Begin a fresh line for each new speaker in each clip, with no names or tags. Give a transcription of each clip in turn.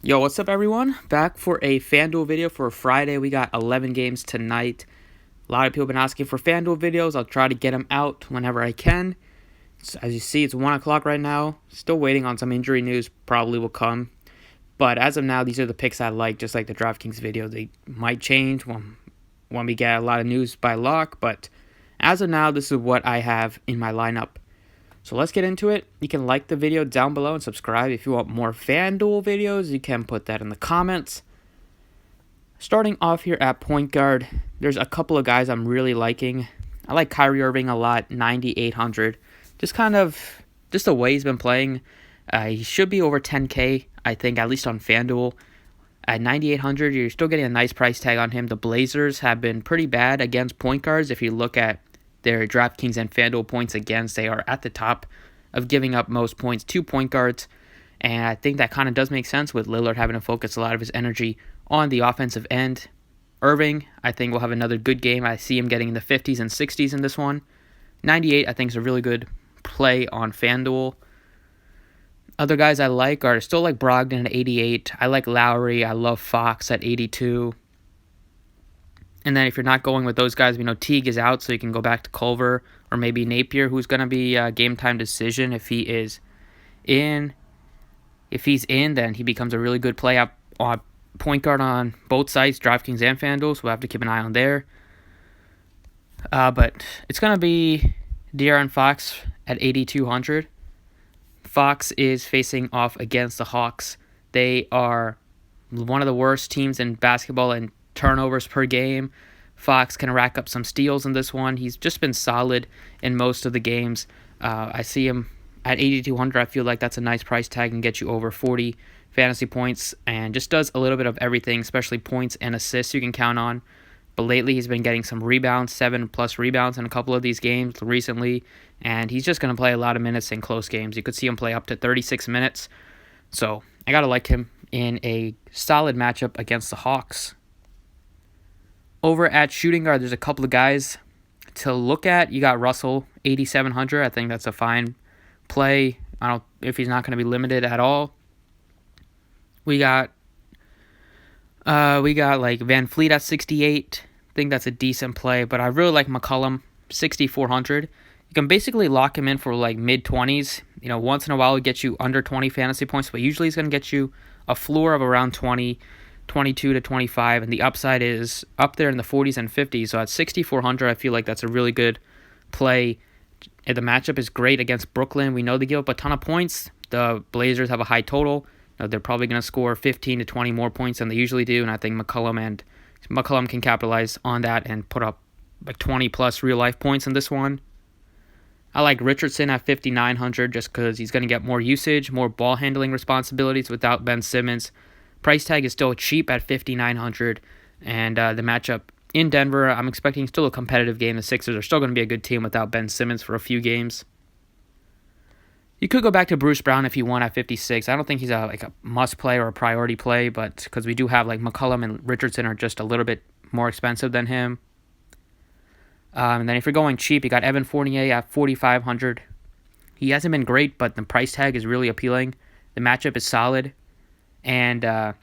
Yo, what's up, everyone? Back for a FanDuel video for Friday. We got 11 games tonight. A lot of people have been asking for FanDuel videos. I'll try to get them out whenever I can. So, as you see, it's 1 o'clock right now. Still waiting on some injury news. Probably will come. But as of now, these are the picks I like, just like the DraftKings video. They might change when we get a lot of news by lock. But as of now, this is what I have in my lineup. So let's get into it. You can like the video down below and subscribe. If you want more FanDuel videos, you can put that in the comments. Starting off here at point guard, there's a couple of guys I'm really liking. I like Kyrie Irving a lot, 9,800. Just the way he's been playing. He should be over 10K, I think, at least on FanDuel. At 9,800, you're still getting a nice price tag on him. The Blazers have been pretty bad against point guards. If you look at their DraftKings and FanDuel points against, they are at the top of giving up most points to point guards. And I think that kind of does make sense with Lillard having to focus a lot of his energy on the offensive end. Irving, I think, will have another good game. I see him getting in the 50s and 60s in this one. 98, I think, is a really good play on FanDuel. Other guys I like are still like Brogdon at 88. I like Lowry. I love Fox at 82. And then if you're not going with those guys, we know Teague is out, so you can go back to Culver or maybe Napier, who's going to be a game-time decision if he is in. If he's in, then he becomes a really good play up on point guard on both sides, DraftKings and FanDuel, so we'll have to keep an eye on there. But it's going to be De'Aaron Fox at 8,200. Fox is facing off against the Hawks. They are one of the worst teams in basketball in turnovers per game. Fox can rack up some steals in this one. He's just been solid in most of the games. I see him at 8,200. I feel like that's a nice price tag and get you over 40 fantasy points and just does a little bit of everything, especially points and assists you can count on. But lately he's been getting some rebounds, 7+ rebounds in a couple of these games recently, and he's just going to play a lot of minutes in close games. You could see him play up to 36 minutes. So I got to like him in a solid matchup against the Hawks. Over at shooting guard, there's a couple of guys to look at. You got Russell, 8,700. I think that's a fine play. I don't if he's not going to be limited at all. We got like Van Fleet at 68. I think that's a decent play, but I really like McCollum, 6,400. You can basically lock him in for like mid-20s. Once in a while, he'll get you under 20 fantasy points, but usually he's going to get you a floor of around 20, 22 to 25, and the upside is up there in the 40s and 50s. So at 6,400, I feel like that's a really good play. And the matchup is great against Brooklyn. We know they give up a ton of points. The Blazers have a high total. They're probably going to score 15 to 20 more points than they usually do, and I think McCollum can capitalize on that and put up like 20+ real-life points in this one. I like Richardson at 5,900 just because he's going to get more usage, more ball handling responsibilities without Ben Simmons. Price tag is still cheap at 5,900, and the matchup in Denver, I'm expecting still a competitive game. The Sixers are still going to be a good team without Ben Simmons for a few games. You could go back to Bruce Brown if you want at 56. I don't think he's a must play or a priority play, but because we do have like McCollum and Richardson are just a little bit more expensive than him. And then if you're going cheap, you got Evan Fournier at 4,500. He hasn't been great, but the price tag is really appealing. The matchup is solid, and the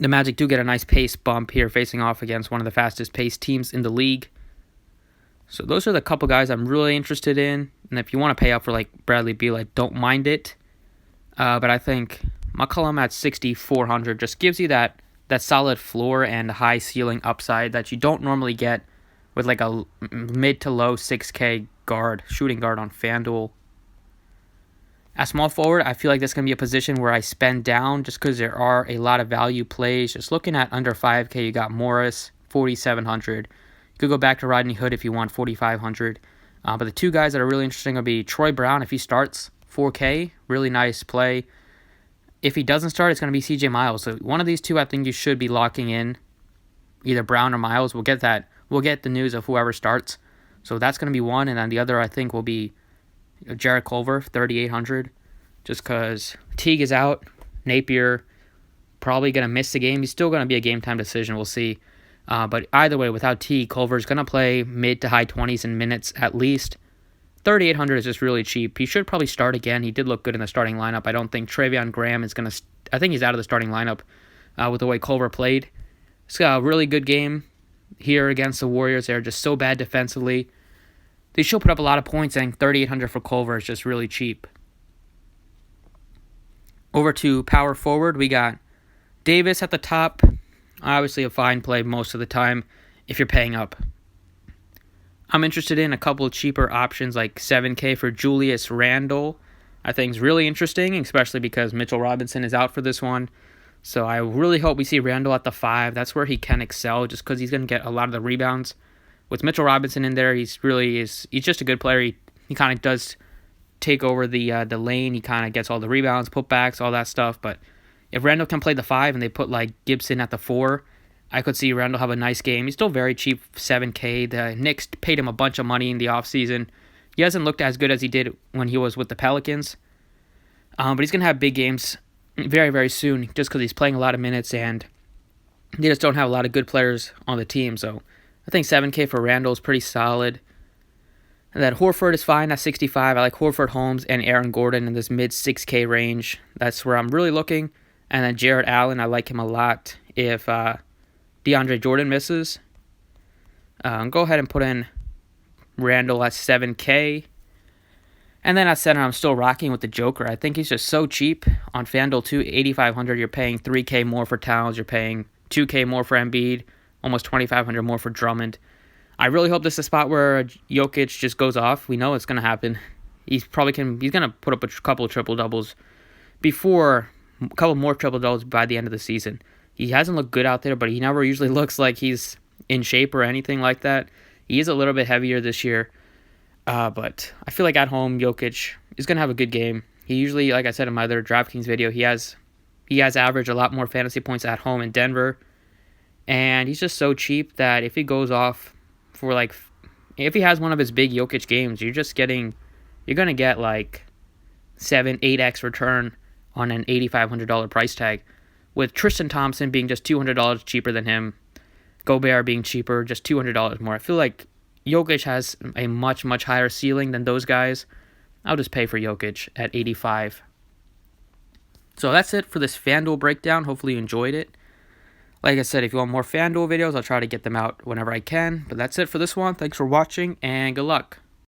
Magic do get a nice pace bump here facing off against one of the fastest paced teams in the league. So those are the couple guys I'm really interested in. And if you want to pay up for like Bradley Beal, I don't mind it. But I think McCollum at 6,400 just gives you that solid floor and high ceiling upside that you don't normally get with like a mid to low 6K shooting guard on FanDuel. At small forward, I feel like that's going to be a position where I spend down just because there are a lot of value plays. Just looking at under 5K, you got Morris, 4,700. You could go back to Rodney Hood if you want, 4,500. But the two guys that are really interesting will be Troy Brown if he starts, 4K, really nice play. If he doesn't start, it's going to be CJ Miles. So one of these two I think you should be locking in, either Brown or Miles. We'll get the news of whoever starts. So that's going to be one. And then the other I think will be Jarrett Culver, 3,800. Just because Teague is out, Napier probably going to miss the game. He's still going to be a game-time decision. We'll see. But either way, without T, Culver's going to play mid to high 20s in minutes at least. 3,800 is just really cheap. He should probably start again. He did look good in the starting lineup. I don't think Treveon Graham is going to I think he's out of the starting lineup with the way Culver played. He's got a really good game here against the Warriors. They're just so bad defensively. They should put up a lot of points, and 3,800 for Culver is just really cheap. Over to power forward, we got Davis at the top. Obviously a fine play most of the time if you're paying up. I'm interested in a couple of cheaper options like 7K for Julius Randle. I think it's really interesting, especially because Mitchell Robinson is out for this one. So I really hope we see Randle at the 5. That's where he can excel just because he's going to get a lot of the rebounds. With Mitchell Robinson in there, he's just a good player. He kind of does take over the lane. He kind of gets all the rebounds, putbacks, all that stuff. But if Randle can play the 5 and they put like Gibson at the 4, I could see Randle have a nice game. He's still very cheap, 7K. The Knicks paid him a bunch of money in the offseason. He hasn't looked as good as he did when he was with the Pelicans. But he's going to have big games very, very soon just because he's playing a lot of minutes and they just don't have a lot of good players on the team. So I think 7K for Randle is pretty solid. And then Horford is fine at 65. I like Horford, Holmes, and Aaron Gordon in this mid 6K range. That's where I'm really looking. And then Jarrett Allen, I like him a lot if DeAndre Jordan misses. Go ahead and put in Randle at 7K. And then at center, I'm still rocking with the Joker. I think he's just so cheap on FanDuel too. 8,500. You're paying 3K more for Towns. You're paying 2K more for Embiid. Almost 2,500 more for Drummond. I really hope this is a spot where Jokic just goes off. We know it's going to happen. He's going to put up a couple of triple doubles before a couple more triple doubles by the end of the season. He hasn't looked good out there, but he never usually looks like he's in shape or anything like that. He is a little bit heavier this year. But I feel like at home, Jokic is going to have a good game. He usually, like I said in my other DraftKings video, he has averaged a lot more fantasy points at home in Denver. And he's just so cheap that if he goes off for if he has one of his big Jokic games, you're going to get like 7-8x return on an $8,500 price tag. With Tristan Thompson being just $200 cheaper than him, Gobert being cheaper, just $200 more. I feel like Jokic has a much, much higher ceiling than those guys. I'll just pay for Jokic at 85. So that's it for this FanDuel breakdown. Hopefully you enjoyed it. Like I said, if you want more FanDuel videos, I'll try to get them out whenever I can. But that's it for this one. Thanks for watching, and good luck.